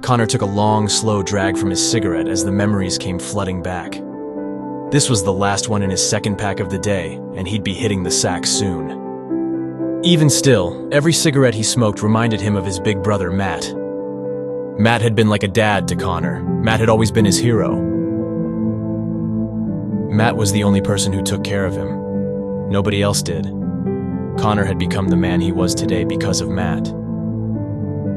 Conor took a long, slow drag from his cigarette as the memories came flooding back. This was the last one in his second pack of the day, and he'd be hitting the sack soon. Even still, every cigarette he smoked reminded him of his big brother, Matt. Matt had been like a dad to Conor. Matt had always been his hero. Matt was the only person who took care of him. Nobody else did. Conor had become the man he was today because of Matt.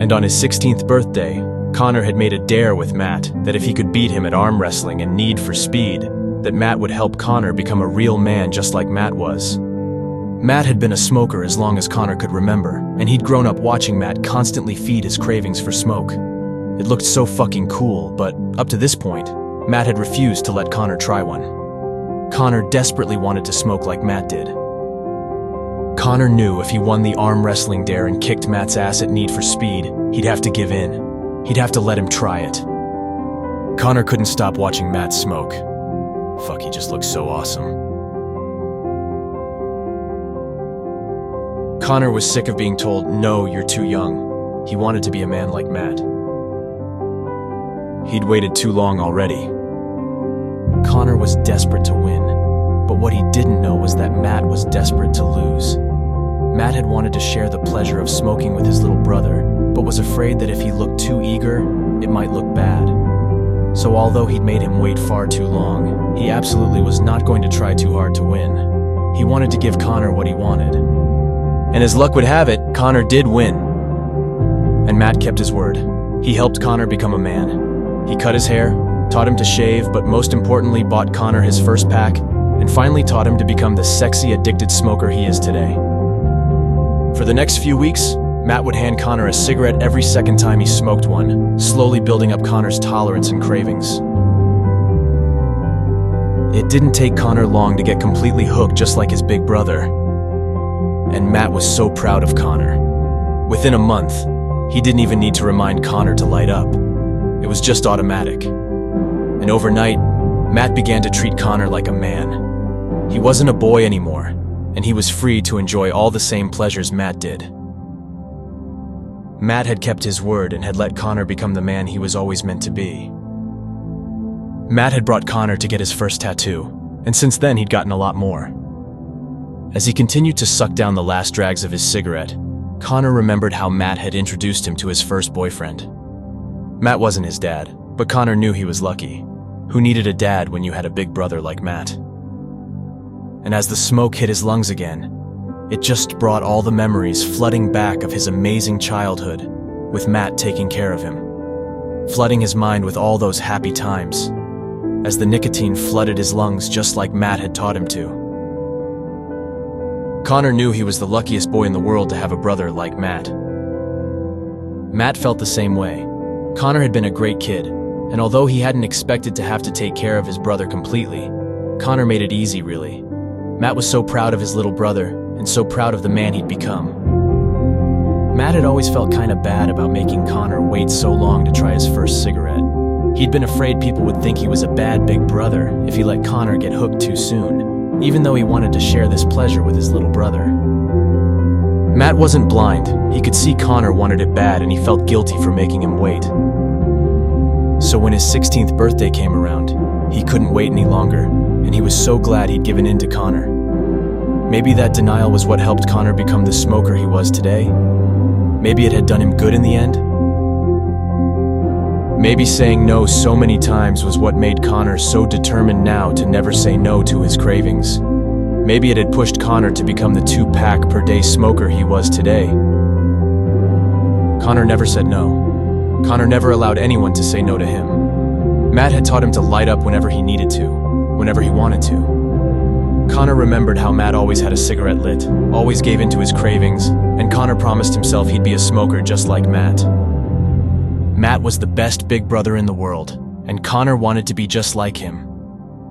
And on his 16th birthday, Conor had made a dare with Matt that if he could beat him at arm wrestling and Need for Speed, that Matt would help Conor become a real man just like Matt was. Matt had been a smoker as long as Conor could remember, and he'd grown up watching Matt constantly feed his cravings for smoke. It looked so fucking cool, but up to this point, Matt had refused to let Conor try one. Conor desperately wanted to smoke like Matt did. Conor knew if he won the arm wrestling dare and kicked Matt's ass at Need for Speed, he'd have to give in. He'd have to let him try it. Conor couldn't stop watching Matt smoke. Fuck, he just looked so awesome. Conor was sick of being told, "No, you're too young." He wanted to be a man like Matt. He'd waited too long already. Conor was desperate to win, but what he didn't know was that Matt was desperate to lose. Matt had wanted to share the pleasure of smoking with his little brother, but was afraid that if he looked too eager, it might look bad. So although he'd made him wait far too long, he absolutely was not going to try too hard to win. He wanted to give Conor what he wanted. And as luck would have it, Conor did win. And Matt kept his word. He helped Conor become a man. He cut his hair, taught him to shave, but most importantly bought Conor his first pack, and finally taught him to become the sexy, addicted smoker he is today. For the next few weeks, Matt would hand Conor a cigarette every second time he smoked one, slowly building up Conor's tolerance and cravings. It didn't take Conor long to get completely hooked just like his big brother. And Matt was so proud of Conor. Within a month, he didn't even need to remind Conor to light up. It was just automatic. And overnight, Matt began to treat Conor like a man. He wasn't a boy anymore, and he was free to enjoy all the same pleasures Matt did. Matt had kept his word and had let Conor become the man he was always meant to be. Matt had brought Conor to get his first tattoo, and since then he'd gotten a lot more. As he continued to suck down the last drags of his cigarette, Conor remembered how Matt had introduced him to his first boyfriend. Matt wasn't his dad, but Conor knew he was lucky. Who needed a dad when you had a big brother like Matt? And as the smoke hit his lungs again, it just brought all the memories flooding back of his amazing childhood, with Matt taking care of him, flooding his mind with all those happy times, as the nicotine flooded his lungs just like Matt had taught him to. Conor knew he was the luckiest boy in the world to have a brother like Matt. Matt felt the same way. Conor had been a great kid, and although he hadn't expected to have to take care of his brother completely, Conor made it easy, really. Matt was so proud of his little brother, and so proud of the man he'd become. Matt had always felt kinda bad about making Conor wait so long to try his first cigarette. He'd been afraid people would think he was a bad big brother if he let Conor get hooked too soon, even though he wanted to share this pleasure with his little brother. Matt wasn't blind. He could see Conor wanted it bad, and he felt guilty for making him wait. So when his 16th birthday came around, he couldn't wait any longer, and he was so glad he'd given in to Conor. Maybe that denial was what helped Conor become the smoker he was today. Maybe it had done him good in the end. Maybe saying no so many times was what made Conor so determined now to never say no to his cravings. Maybe it had pushed Conor to become the 2-pack per day smoker he was today. Conor never said no. Conor never allowed anyone to say no to him. Matt had taught him to light up whenever he needed to, whenever he wanted to. Conor remembered how Matt always had a cigarette lit, always gave in to his cravings, and Conor promised himself he'd be a smoker just like Matt. Matt was the best big brother in the world, and Conor wanted to be just like him.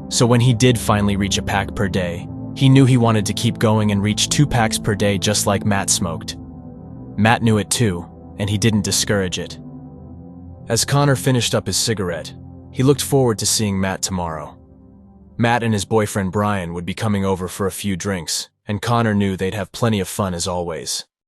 So when he did finally reach a pack per day, he knew he wanted to keep going and reach 2 packs per day just like Matt smoked. Matt knew it too, and he didn't discourage it. As Conor finished up his cigarette, he looked forward to seeing Matt tomorrow. Matt and his boyfriend Brian would be coming over for a few drinks, and Conor knew they'd have plenty of fun as always.